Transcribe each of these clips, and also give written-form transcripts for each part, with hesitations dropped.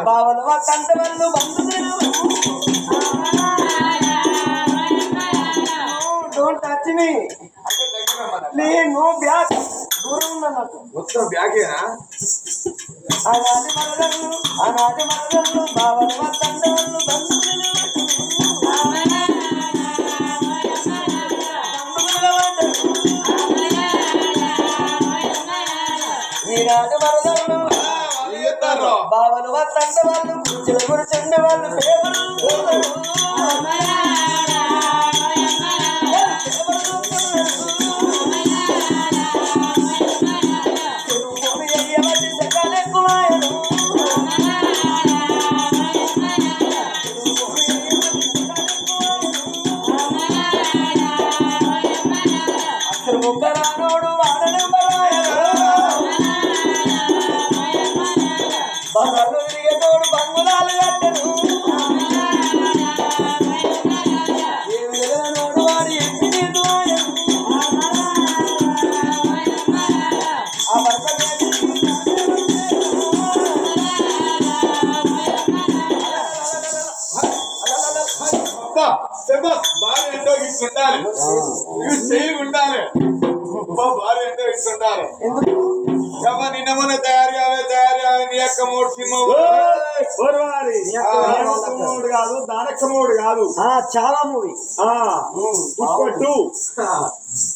బావలు తంట వాళ్ళు don't touch me నేను బ్యాగ్ దూరం ఉన్నట్టు మొత్తం బ్యాగేనా ఆనాటి మరదళ్ళు బావలు తంట వాళ్ళు ఈనాటి మరదళ్ళు బావలు తంట వాళ్ళు కుర్చీల కూర్చుండే వాళ్ళు పేపర్లు ముక్కరానోడు వాడను తిరిగేటోడు బంగుళాలు కట్టను ఏ విధనోడు వాడు ఎంపి నీకు ఆ భర్త భార్య ఏంటో ఇట్లుండాలి చేయలు ఉండాలి భార్య ఏంటో ఇట్లుండాలి నిన్న మొన్న తయారు కావే నీ యొక్క మూడు సినిమా కాదు దానక్క మూడు కాదు చాలా మూవీ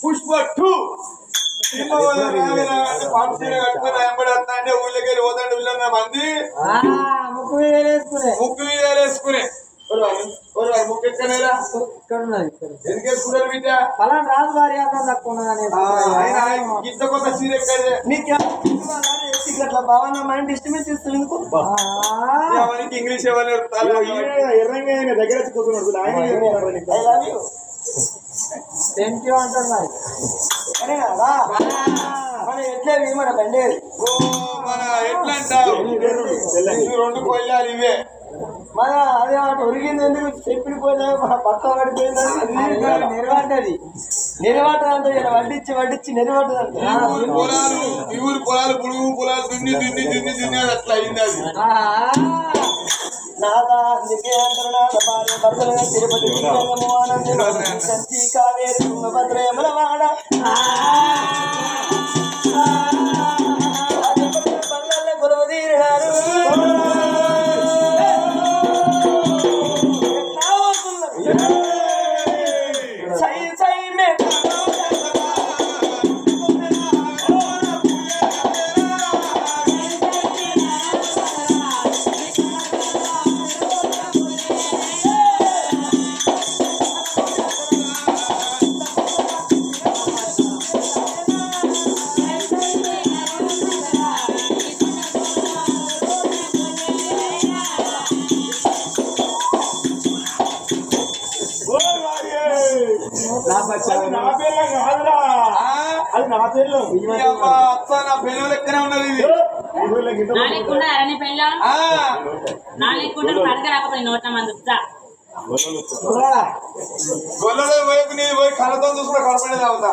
పుష్ప 2 సినిమా పాటు చీర కట్టుకుని ఎంబడి వస్తా అంటే ఊళ్ళకి వెళ్ళి పోతాంటే ఊళ్ళో మంది ముక్కు మీద వేసుకునే ముక్కు ఎక్కనేరా ఎందుకు వేసుకున్నారు బిడ్డ అలా రాదు భార్య తక్కువ ఇంత కొత్త చీర ఎక్కడే నీకు బాగా మైండ్ డిస్టర్బెన్స్ చేస్తుంది ఇంగ్లీష్ ఎవరు ఎర్రంగా దగ్గర కూర్చున్నాడు థ్యాంక్ యూ అంటారు మరి అరే కదా మన ఎట్లేదు మన బండి మన ఎట్లా అంటావు 2 కొయ్యాలి ఇవే మన అదే మాట ఒరిగింది ఎందుకు చెప్పిన పోయినా పక్క పడిపోయిందని నిలబడ్డది అంటే వడ్డించి నిలబడ్డది ఈ ఊరు పొలాలు పురుగు పొలాలు దున్ని అట్లా అయింది అది నాదా అందుకే అంటారు నాద భార్య భర్తలుగా తిరుపతి సంచి కావేరి తుంగభద్రయముల వాడ పర్ల గురువు తీరినారు అది నా పేర్లో నా పేరు లెక్కనే ఉన్నది గొల్లలో వైపు నీ పోయి కళ్ళతో చూసుకుని కనపడేది అవుతా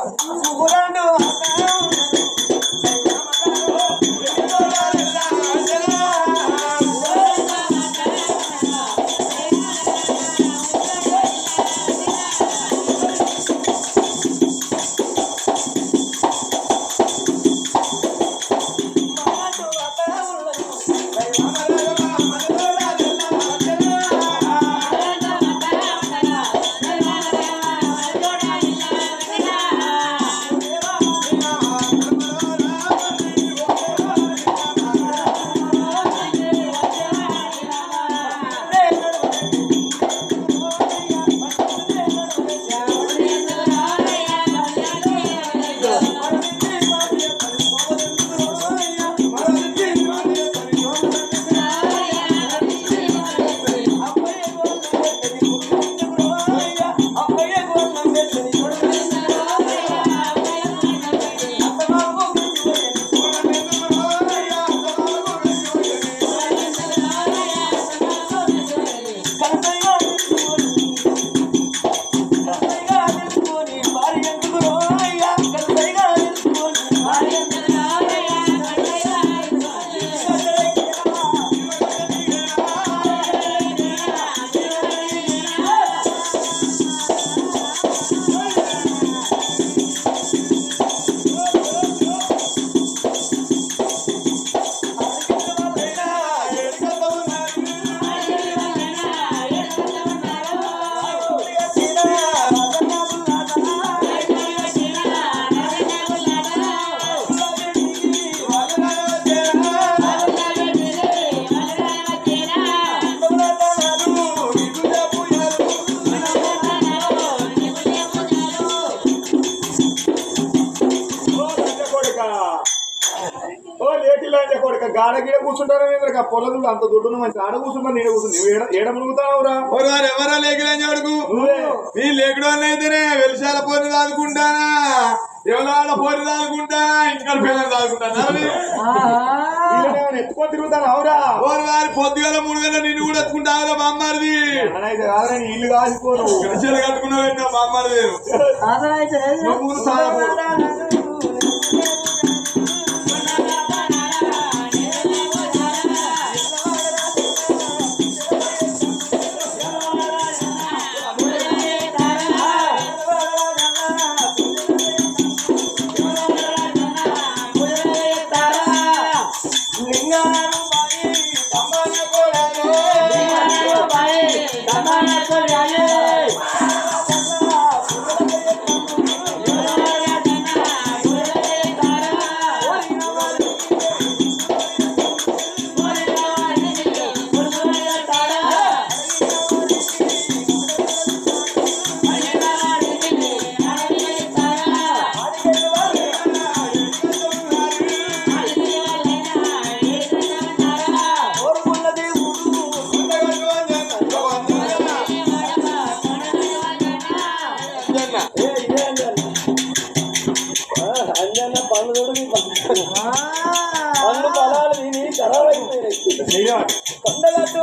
గాడ గీడ కూర్చుంటారా పొలం అంత దుడ్డును మంచి ఆడ కూర్చుంటా నేను కూర్చుంది ఏడ మునుగుతావురా ఎవరా లేకలేని అడుగు నీ లేకుడు అయితేనే వెలిశాల పోరి దాదుకుంటానా ఎవరాడ పోరి దాదుకుంటానా ఇంకా పిల్లలు దాదుకుంటానా ఎత్తుకొని తిరుగుతాను అవురా ఓరి వారి పొద్దుగల 3 గంటల నిన్ను కూడా ఎత్తుకుంటావురా బామ్మారిది కాదురా నీ ఇల్లు కాసిపోను గడిచెలు కట్టుకున్నావు బామ్మారిది పండు పొలాలు తిని ఖరాబ్ అయిపోయినాయి పండగట్టు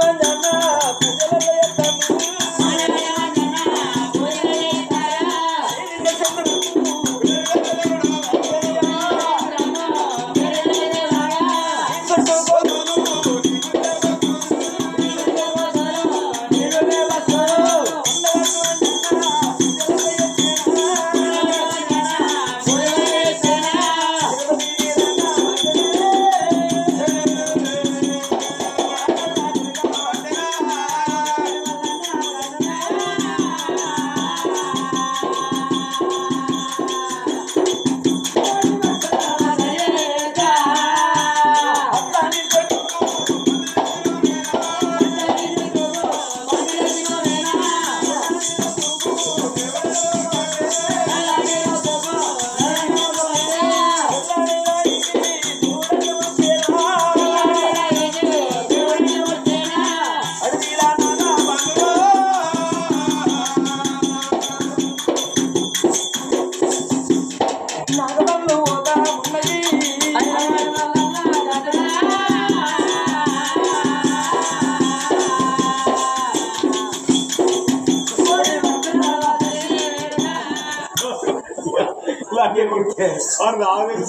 और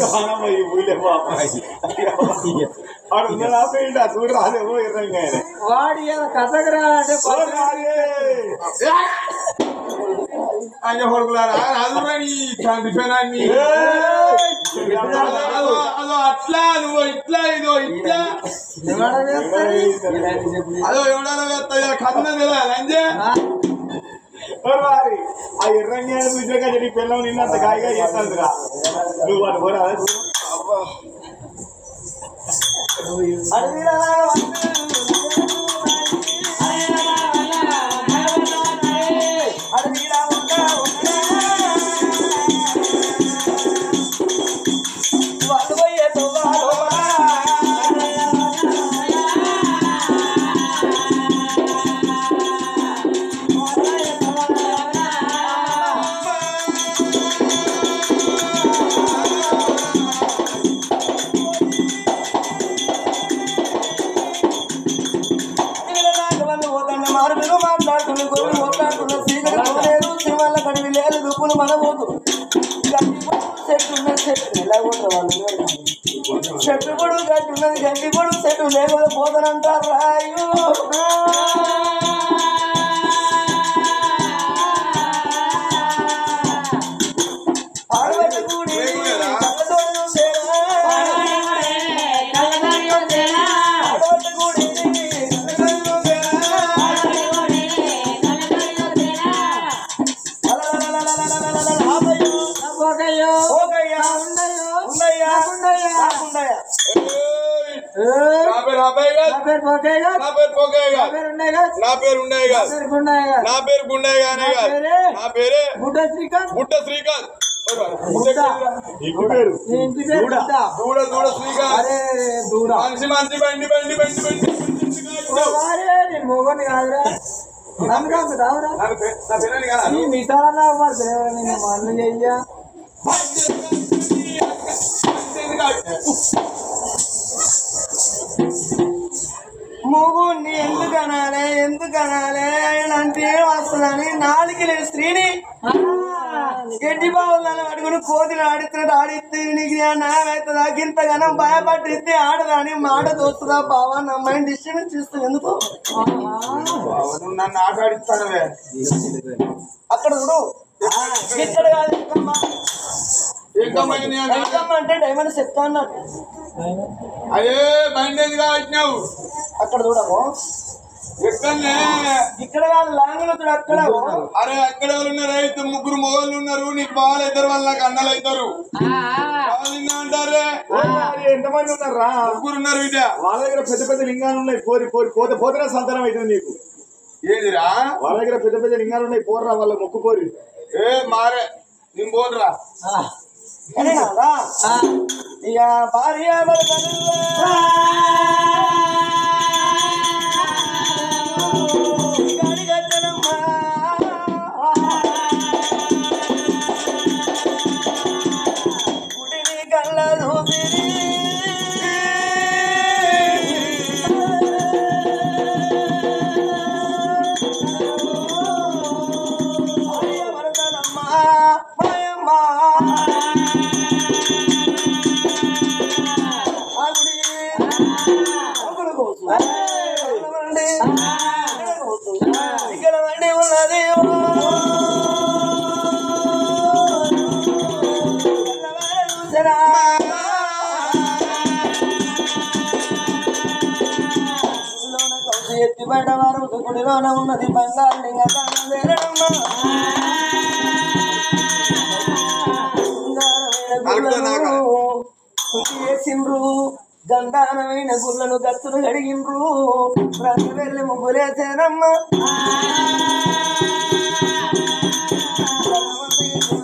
खाना भाई बोले और सूर राधे वो వాడి కథకురా అంటే ఆయన కొడుకులారా రాదురాని చంపిపోయినాన్ని అదో అట్లా నువ్వు ఇట్లా ఇదో ఇట్లా అదో ఎవడో కథ లంజే ఆ ఎర్రంగా చూసాక చెడి పిల్లలు నిన్నంత గాయగా చేస్తానురా నువ్వు వాడు కూడా చెట్టు పొడు గడ్డి ఉన్నది గడ్డి పొడు చెట్టు లేకుండా పోతానంటారు రాయు నా పేరు గుండయ్య నా పేరే బుట్ట శ్రీకాంత్ ఇంటి పేరు దూడ దూడ శ్రీగా మనిషి మంచి బండి బండి బండి బండి నేను మొగని కాదురా నా పిల్లని కదా మిసాలా నేను మన్ను చెయ్యా మొగుడిని ఎందుకు అనాలే అంటే వస్తుందని నాలుగు లేదు స్త్రీని గడ్డి బావులను అడుగుని కోతిని ఆడిస్తే నీకు నావైతుందా గింతగానం భయపట్టిస్తే ఆడదాని మాట దోస్తుందా బావా నా మైండ్ డిస్టర్బెన్స్ చేస్తావు ఎందుకు నన్ను ఆట ఆడిస్తానవే అక్కడ చూడు ఇక్కడ కాదు అంటే డైమండ్ చెప్తా అన్నట్టు అదే బండి ఎందుకు వచ్చినావు అక్కడ చూడము ఎక్కడనే ఇక్కడ కాదు లాంగులో చూడు అక్కడ అరే అక్కడ ఉన్నారు రైతు ముగ్గురు మొగోళ్ళు ఉన్నారు నీకు బాగా ఇద్దరు వాళ్ళు నాకు అన్నలు అవుతారు అంటారే ఎంతమంది ఉన్నారా ముగ్గురు ఉన్నారు బిడ్డ వాళ్ళ దగ్గర పెద్ద పెద్ద లింగాలు ఉన్నాయి పోతే సంతానం అవుతుంది నీకు ఏదిరా వాళ్ళ దగ్గర పెద్ద పెద్ద లింగాలు ఉన్నాయి పోర్రా వాళ్ళ మొక్కు పోరి మారే నేను పోనురా ఇక భార్య గుడిని కళ్ళదు ఇక్కడ వండి ఉన్నది ఎత్తి బయట వారు గుడిలోన ఉన్నది బంగారు చేసిండ్రు గంధానమైన గుళ్ళను గచ్చులు కడిగిండ్రు ప్రతి వెళ్ళి ముగ్గులేసేనమ్మ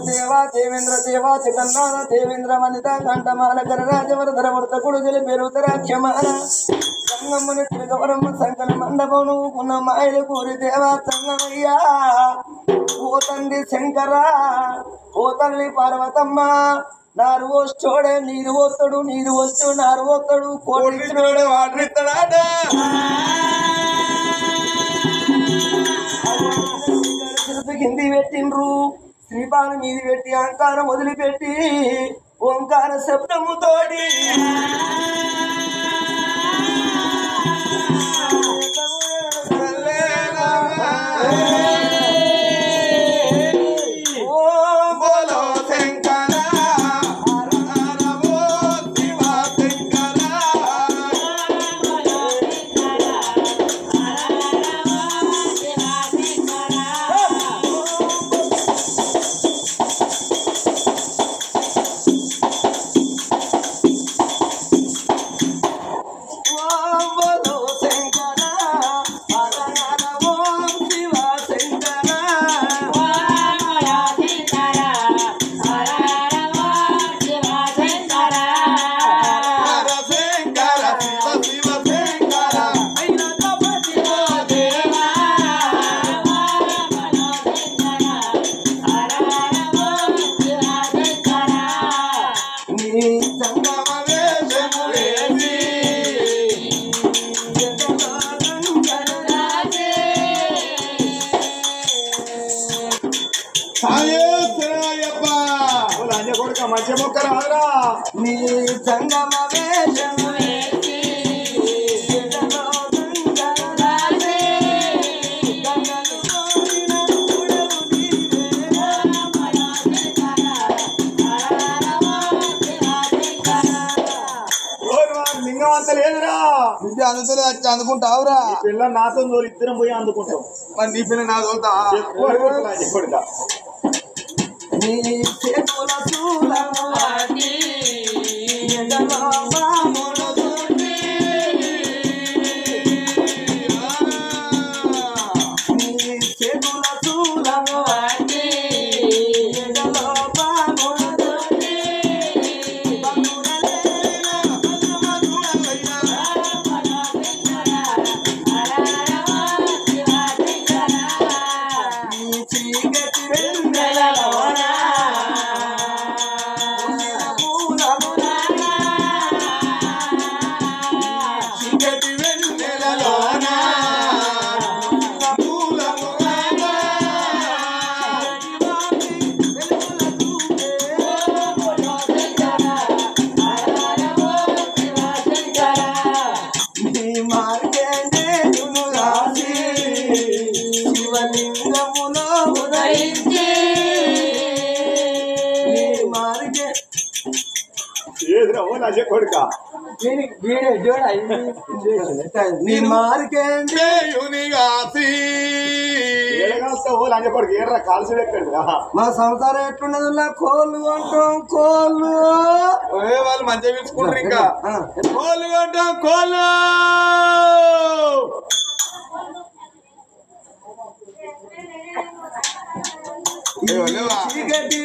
దేవా దేవేంద్ర దేవా జగన్నాథ దేవేంద్ర వనిత కంఠమాల కరరాజవరధర వర్తకుడు జలి పెరుగుతరాఖ్యమాల సంగమ్మని తిరగవరమ్మ సంకల మండపం ఉన్న మాయలు కూరి దేవా సంగమయ్యా ఓ తండ్రి శంకర ఓ తల్లి పార్వతమ్మ నారు వస్తోడే నీరు పోతాడు నీరు వస్తూ నారు పోతాడు కోడిచ్చినోడే వాటర్ ఇస్తాడాట కింది పెట్టిండ్రు శ్రీపాను మీది పెట్టి అహంకారం వదిలిపెట్టి ఓంకార శబ్దముతోటి మంచి మొక్క రాదురా నీ సంగమ వేషము లింగం అంత లేదురా ఇంటి అందుతలే వచ్చి అందుకుంటావురా పిల్ల నాతో ఇద్దరం పోయి అందుకుంటాం మరి నీ పిల్ల నా తోలుతా చెప్పడుగా నీ చేతుల చూలవాటి ఎడలవామునుదుటి నీ చేతుల చూలవాటి ఎడలవామునుదుటి ఏదిరా ఓ నా కొడుక నీ మార్గేంటే ఓ లంజ కొడుకు ఏర్రా కాల్సి ఎక్కండి మా సంసారం ఎట్లున్నది కోళ్ళు అంటాం కోళ్ళు వాళ్ళు మంచిగా పిలుచుకుంటారు ఇంకా కోళ్ళు అంటాం కోళ్ళు చీకటి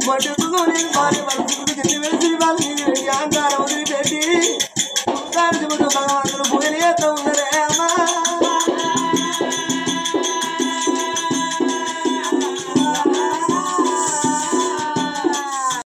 మటుకు నేను భార్య వరకు వెలిసి వాళ్ళు అహంకారం వదిలిపెట్టి